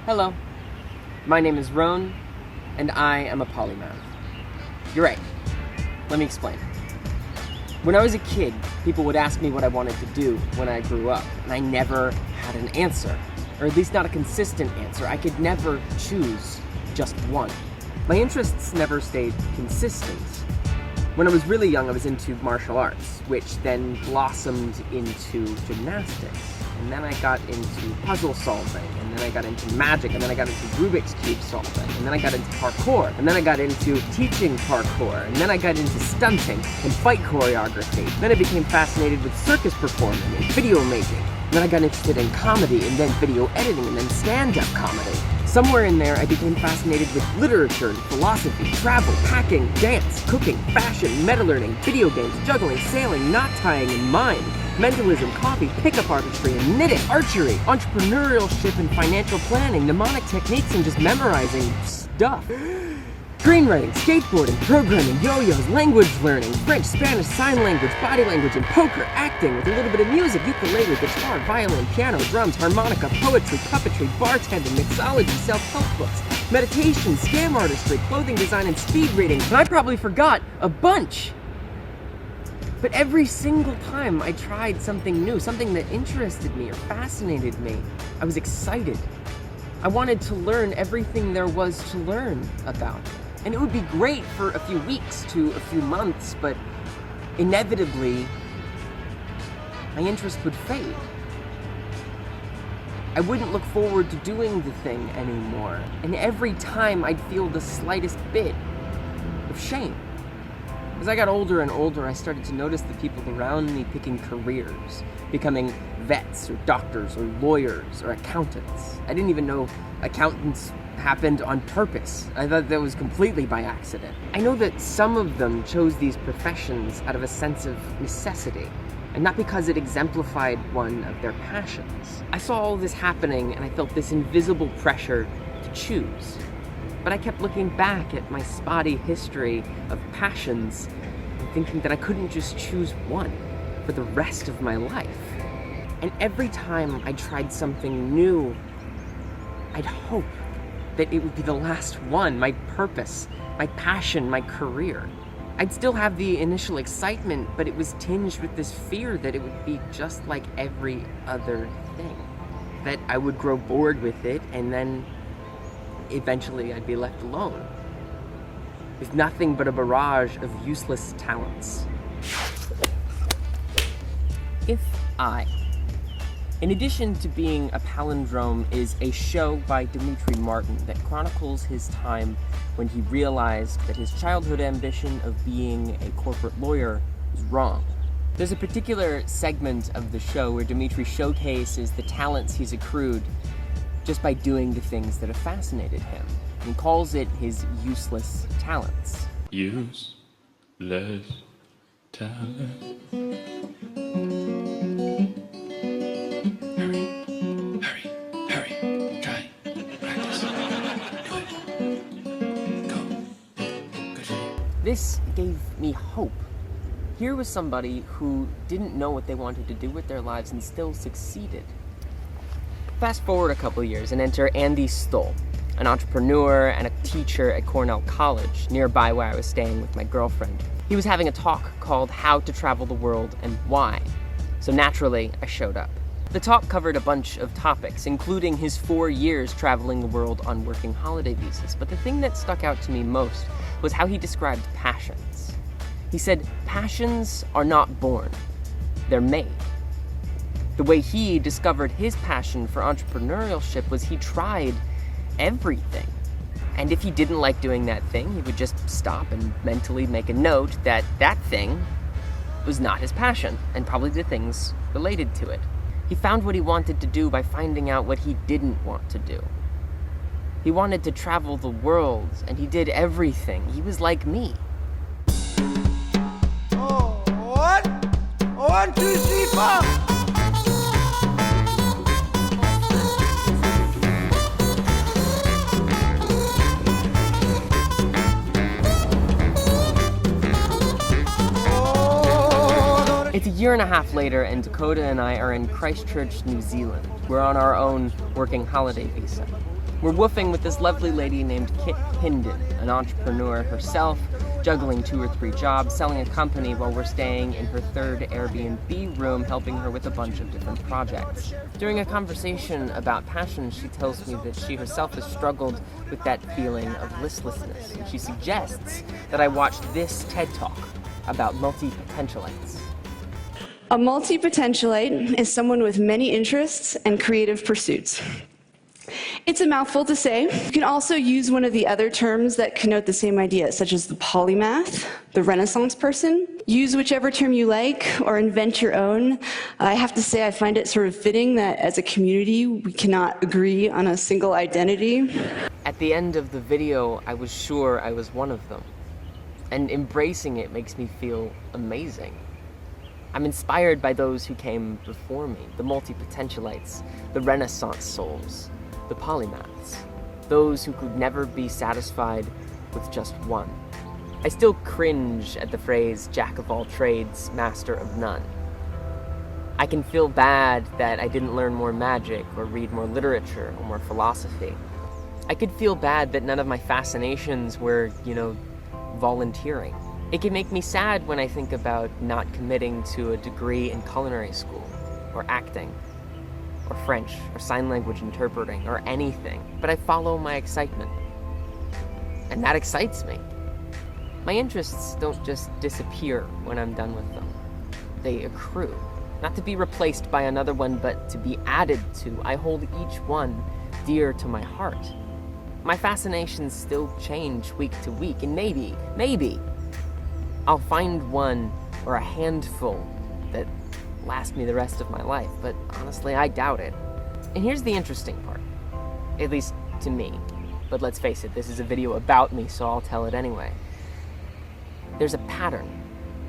Hello, my name is Roan, and I am a polymath. You're right. Let me explain. When I was a kid, people would ask me what I wanted to do when I grew up, and I never had an answer, or at least not a consistent answer. I could never choose just one. My interests never stayed consistent. When I was really young, I was into martial arts, which then blossomed into gymnastics. And then I got into puzzle solving, and then I got into magic, and then I got into Rubik's Cube solving, and then I got into parkour, and then I got into teaching parkour, and then I got into stunting and fight choreography. Then I became fascinated with circus performing and video making. And then I got interested in comedy, and then video editing, and then stand-up comedy. Somewhere in there, I became fascinated with literature and philosophy, travel, packing, dance, cooking, fashion, meta learning, video games, juggling, sailing, knot tying, and mind. Mentalism, coffee, pickup artistry, and knitting, archery, entrepreneurship and financial planning, mnemonic techniques, and just memorizing stuff. Screenwriting, skateboarding, programming, yo-yos, language learning, French, Spanish, sign language, body language, and poker, acting with a little bit of music, ukulele, guitar, violin, piano, drums, harmonica, poetry, puppetry, bartending, mixology, self-help books, meditation, scam artistry, clothing design, and speed reading. And I probably forgot a bunch. But every single time I tried something new, something that interested me or fascinated me, I was excited. I wanted to learn everything there was to learn about it. And it would be great for a few weeks to a few months, but inevitably, my interest would fade. I wouldn't look forward to doing the thing anymore. And every time I'd feel the slightest bit of shame. As I got older and older, I started to notice the people around me picking careers, becoming vets or doctors or lawyers or accountants. I didn't even know accountants happened on purpose. I thought that was completely by accident. I know that some of them chose these professions out of a sense of necessity, and not because it exemplified one of their passions. I saw all this happening and I felt this invisible pressure to choose. But I kept looking back at my spotty history of passions and thinking that I couldn't just choose one for the rest of my life. And every time I tried something new, I'd hope that it would be the last one, my purpose, my passion, my career. I'd still have the initial excitement, but it was tinged with this fear that it would be just like every other thing. That I would grow bored with it, and then eventually I'd be left alone, with nothing but a barrage of useless talents. If I, in addition to being a palindrome, is a show by Demetri Martin that chronicles his time when he realized that his childhood ambition of being a corporate lawyer was wrong. There's a particular segment of the show where Demetri showcases the talents he's accrued just by doing the things that have fascinated him. He calls it his useless talents. Useless talent. Hurry. Try. Practice. Do it. Go. Good. This gave me hope. Here was somebody who didn't know what they wanted to do with their lives and still succeeded. Fast forward a couple years and enter Andy Stoll, an entrepreneur and a teacher at Cornell College, nearby where I was staying with my girlfriend. He was having a talk called How to Travel the World and Why, so naturally I showed up. The talk covered a bunch of topics, including his 4 years traveling the world on working holiday visas, but the thing that stuck out to me most was how he described passions. He said, passions are not born, they're made. The way he discovered his passion for entrepreneurship was he tried everything. And if he didn't like doing that thing, he would just stop and mentally make a note that that thing was not his passion, and probably the things related to it. He found what he wanted to do by finding out what he didn't want to do. He wanted to travel the world, and he did everything. He was like me. Oh, what? 1, 2, 3, 4. It's a year and a half later, and Dakota and I are in Christchurch, New Zealand. We're on our own working holiday visa. We're woofing with this lovely lady named Kit Hinden, an entrepreneur herself, juggling 2 or 3 jobs, selling a company while we're staying in her 3rd Airbnb room, helping her with a bunch of different projects. During a conversation about passion, she tells me that she herself has struggled with that feeling of listlessness, and she suggests that I watch this TED Talk about multi-potentialites. A multi-potentialite is someone with many interests and creative pursuits. It's a mouthful to say. You can also use one of the other terms that connote the same idea, such as the polymath, the Renaissance person. Use whichever term you like or invent your own. I have to say I find it sort of fitting that as a community we cannot agree on a single identity. At the end of the video, I was sure I was one of them. And embracing it makes me feel amazing. I'm inspired by those who came before me, the multi-potentialites, the Renaissance souls, the polymaths, those who could never be satisfied with just one. I still cringe at the phrase, jack of all trades, master of none. I can feel bad that I didn't learn more magic or read more literature or more philosophy. I could feel bad that none of my fascinations were, volunteering. It can make me sad when I think about not committing to a degree in culinary school, or acting, or French, or sign language interpreting, or anything, but I follow my excitement. And that excites me. My interests don't just disappear when I'm done with them. They accrue, not to be replaced by another one, but to be added to. I hold each one dear to my heart. My fascinations still change week to week, and maybe, I'll find one or a handful that last me the rest of my life, but honestly, I doubt it. And here's the interesting part, at least to me, but let's face it, this is a video about me, so I'll tell it anyway. There's a pattern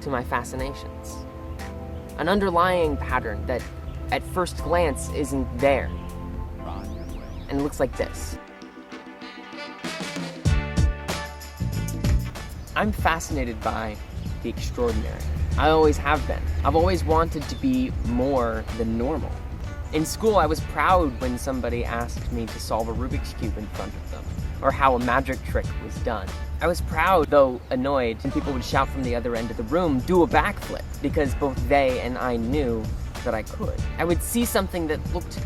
to my fascinations, an underlying pattern that at first glance isn't there, and it looks like this. I'm fascinated by the extraordinary. I always have been. I've always wanted to be more than normal. In school, I was proud when somebody asked me to solve a Rubik's Cube in front of them, or how a magic trick was done. I was proud, though annoyed, when people would shout from the other end of the room, "Do a backflip," because both they and I knew that I could. I would see something that looked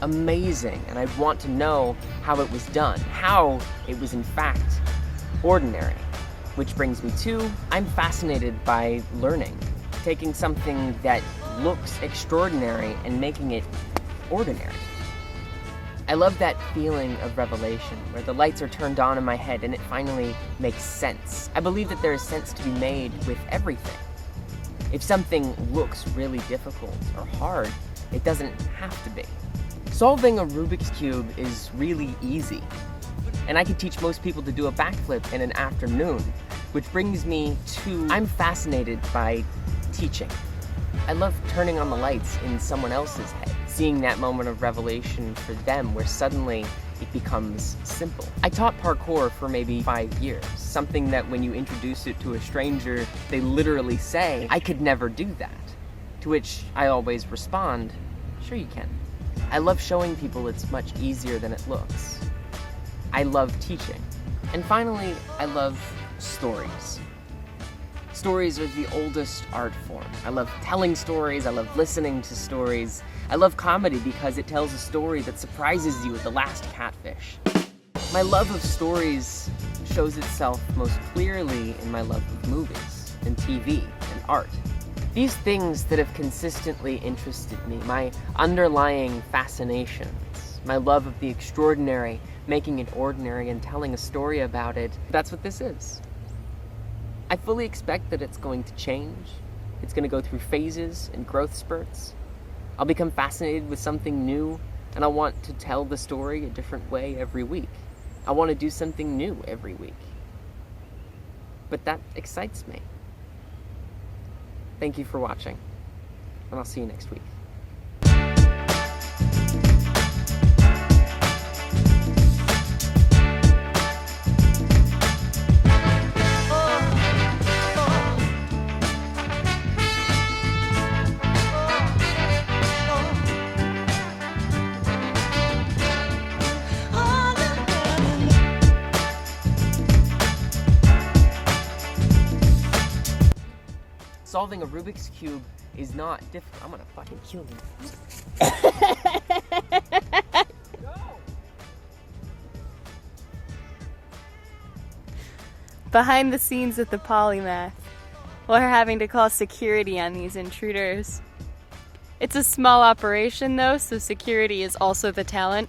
amazing, and I'd want to know how it was done, how it was in fact ordinary. Which brings me to, I'm fascinated by learning, taking something that looks extraordinary and making it ordinary. I love that feeling of revelation, where the lights are turned on in my head and it finally makes sense. I believe that there is sense to be made with everything. If something looks really difficult or hard, it doesn't have to be. Solving a Rubik's Cube is really easy, and I could teach most people to do a backflip in an afternoon, which brings me to, I'm fascinated by teaching. I love turning on the lights in someone else's head, seeing that moment of revelation for them where suddenly it becomes simple. I taught parkour for maybe 5 years, something that when you introduce it to a stranger, they literally say, "I could never do that." To which I always respond, "Sure you can." I love showing people it's much easier than it looks. I love teaching. And finally, I love stories. Stories are the oldest art form. I love telling stories, I love listening to stories. I love comedy because it tells a story that surprises you at the last catfish. My love of stories shows itself most clearly in my love of movies and TV and art. These things that have consistently interested me, my underlying fascinations, my love of the extraordinary, making it ordinary and telling a story about it, that's what this is. I fully expect that it's going to change. It's going to go through phases and growth spurts. I'll become fascinated with something new, and I want to tell the story a different way every week. I want to do something new every week. But that excites me. Thank you for watching, and I'll see you next week. Solving a Rubik's Cube is not difficult. I'm gonna fucking kill you. Behind the scenes at the Polymath, we're having to call security on these intruders. It's a small operation though, so security is also the talent.